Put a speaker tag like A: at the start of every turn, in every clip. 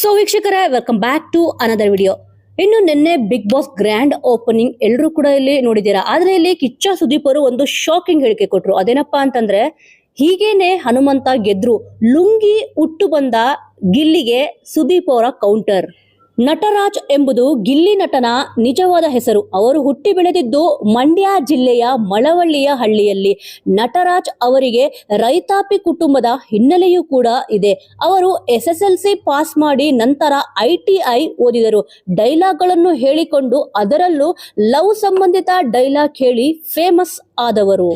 A: So ವೀಕ್ಷಕರೇ, welcome back to another video. ಇನ್ನು ನಿನ್ನೆ ಬಿಗ್ ಬಾಸ್ ಗ್ರ್ಯಾಂಡ್ ಓಪನಿಂಗ್ ಎಲ್ಲರೂ ಕೂಡ ಇಲ್ಲಿ ನೋಡಿದ್ದೀರಾ. ಆದ್ರೆ ಇಲ್ಲಿ ಕಿಚ್ಚ ಸುದೀಪ್ ಅವರು ಒಂದು ಶಾಕಿಂಗ್ ಹೇಳಿಕೆ ಕೊಟ್ರು. ಅದೇನಪ್ಪಾ ಅಂತಂದ್ರೆ, ಹೀಗೇನೆ ಹನುಮಂತ ಗೆದ್ರು, ಲುಂಗಿ ಉಟ್ಟು ಬಂದ ಗಿಲ್ಲಿಗೆ ಸುದೀಪ್ ಅವರ ಕೌಂಟರ್. ನಟರಾಜ್ ಎಂಬುದು ಗಿಲ್ಲಿ ನಟನ ನಿಜವಾದ ಹೆಸರು. ಅವರು ಹುಟ್ಟಿ ಬೆಳೆದಿದ್ದು ಮಂಡ್ಯ ಜಿಲ್ಲೆಯ ಮಳವಳ್ಳಿಯ ಹಳ್ಳಿಯಲ್ಲಿ. ನಟರಾಜ್ ಅವರಿಗೆ ರೈತಾಪಿ ಕುಟುಂಬದ ಹಿನ್ನೆಲೆಯೂ ಕೂಡ ಇದೆ. ಅವರು SSLC ಪಾಸ್ ಮಾಡಿ ನಂತರ ITI ಓದಿದರು. ಡೈಲಾಗ್ಗಳನ್ನು ಹೇಳಿಕೊಂಡು ಅದರಲ್ಲೂ ಲವ್ ಸಂಬಂಧಿತ ಡೈಲಾಗ್ ಹೇಳಿ ಫೇಮಸ್ ಆದವರು.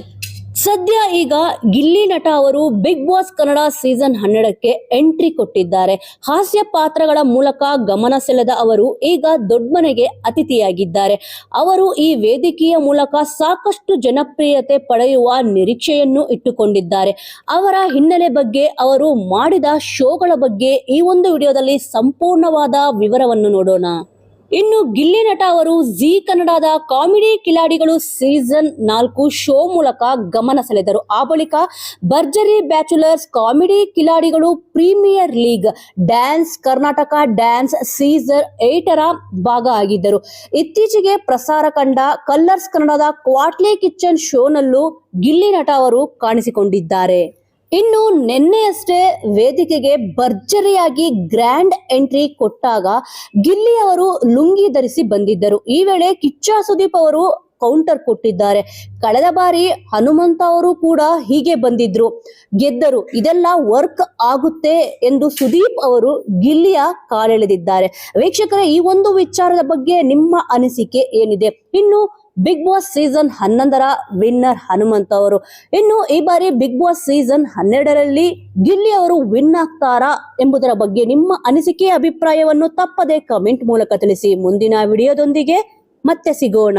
A: ಸದ್ಯ ಈಗ ಗಿಲ್ಲಿ ನಟ ಅವರು ಬಿಗ್ ಬಾಸ್ ಕನ್ನಡ ಸೀಸನ್ 12ಕ್ಕೆ ಎಂಟ್ರಿ ಕೊಟ್ಟಿದ್ದಾರೆ. ಹಾಸ್ಯ ಪಾತ್ರಗಳ ಮೂಲಕ ಗಮನ ಸೆಳೆದ ಅವರು ಈಗ ದೊಡ್ಡ ಮನೆಗೆ ಅತಿಥಿಯಾಗಿದ್ದಾರೆ. ಅವರು ಈ ವೇದಿಕೆಯ ಮೂಲಕ ಸಾಕಷ್ಟು ಜನಪ್ರಿಯತೆ ಪಡೆಯುವ ನಿರೀಕ್ಷೆಯನ್ನು ಇಟ್ಟುಕೊಂಡಿದ್ದಾರೆ. ಅವರ ಹಿನ್ನೆಲೆ ಬಗ್ಗೆ, ಅವರು ಮಾಡಿದ ಶೋಗಳ ಬಗ್ಗೆ ಈ ಒಂದು ವಿಡಿಯೋದಲ್ಲಿ ಸಂಪೂರ್ಣವಾದ ವಿವರವನ್ನು ನೋಡೋಣ. ಇನ್ನು ಗಿಲ್ಲಿ ನಟ ಅವರು ಜಿ ಕನ್ನಡದ ಕಾಮಿಡಿ ಕಿಲಾಡಿಗಳು ಸೀಸನ್ 4 ಶೋ ಮೂಲಕ ಗಮನ ಸೆಳೆದರು. ಆ ಬಳಿಕ ಭರ್ಜರಿ ಬ್ಯಾಚುಲರ್ಸ್, ಕಾಮಿಡಿ ಕಿಲಾಡಿಗಳು, premier league, dance Karnataka dance season 8ರ ಭಾಗ ಆಗಿದ್ದರು. ಇತ್ತೀಚೆಗೆ ಪ್ರಸಾರ ಕಂಡ ಕಲರ್ಸ್ ಕನ್ನಡದ ಕ್ವಾಟ್ಲೆ ಕಿಚನ್ ಶೋನಲ್ಲೂ ಗಿಲ್ಲಿ ನಟ ಅವರು ಕಾಣಿಸಿಕೊಂಡಿದ್ದಾರೆ. ಇನ್ನು ನಿನ್ನೆಯಷ್ಟೇ ವೇದಿಕೆಗೆ ಭರ್ಜರಿಯಾಗಿ ಗ್ರ್ಯಾಂಡ್ ಎಂಟ್ರಿ ಕೊಟ್ಟಾಗ ಗಿಲ್ಲಿ ಅವರು ಲುಂಗಿ ಧರಿಸಿ ಬಂದಿದ್ದರು. ಈ ವೇಳೆ ಕಿಚ್ಚ ಸುದೀಪ್ ಅವರು ಕೌಂಟರ್ ಕೊಟ್ಟಿದ್ದಾರೆ. ಕಳೆದ ಬಾರಿ ಹನುಮಂತ ಅವರು ಕೂಡ ಹೀಗೆ ಬಂದಿದ್ರು, ಗೆದ್ದರು, ಇದೆಲ್ಲ ವರ್ಕ್ ಆಗುತ್ತೆ ಎಂದು ಸುದೀಪ್ ಅವರು ಗಿಲ್ಲಿಯ ಕಾಲೆಳೆದಿದ್ದಾರೆ. ವೀಕ್ಷಕರೇ, ಈ ಒಂದು ವಿಚಾರದ ಬಗ್ಗೆ ನಿಮ್ಮ ಅನಿಸಿಕೆ ಏನಿದೆ? ಇನ್ನು ಬಿಗ್ ಬಾಸ್ ಸೀಸನ್ 11ರ ವಿನ್ನರ್ ಹನುಮಂತ ಅವರು. ಇನ್ನು ಈ ಬಾರಿ ಬಿಗ್ ಬಾಸ್ ಸೀಸನ್ 12ರಲ್ಲಿ ಗಿಲ್ಲಿ ಅವರು ವಿನ್ ಆಗ್ತಾರಾ ಎಂಬುದರ ಬಗ್ಗೆ ನಿಮ್ಮ ಅನಿಸಿಕೆ, ಅಭಿಪ್ರಾಯವನ್ನು ತಪ್ಪದೆ ಕಮೆಂಟ್ ಮೂಲಕ ತಿಳಿಸಿ. ಮುಂದಿನ ವಿಡಿಯೋದೊಂದಿಗೆ ಮತ್ತೆ ಸಿಗೋಣ.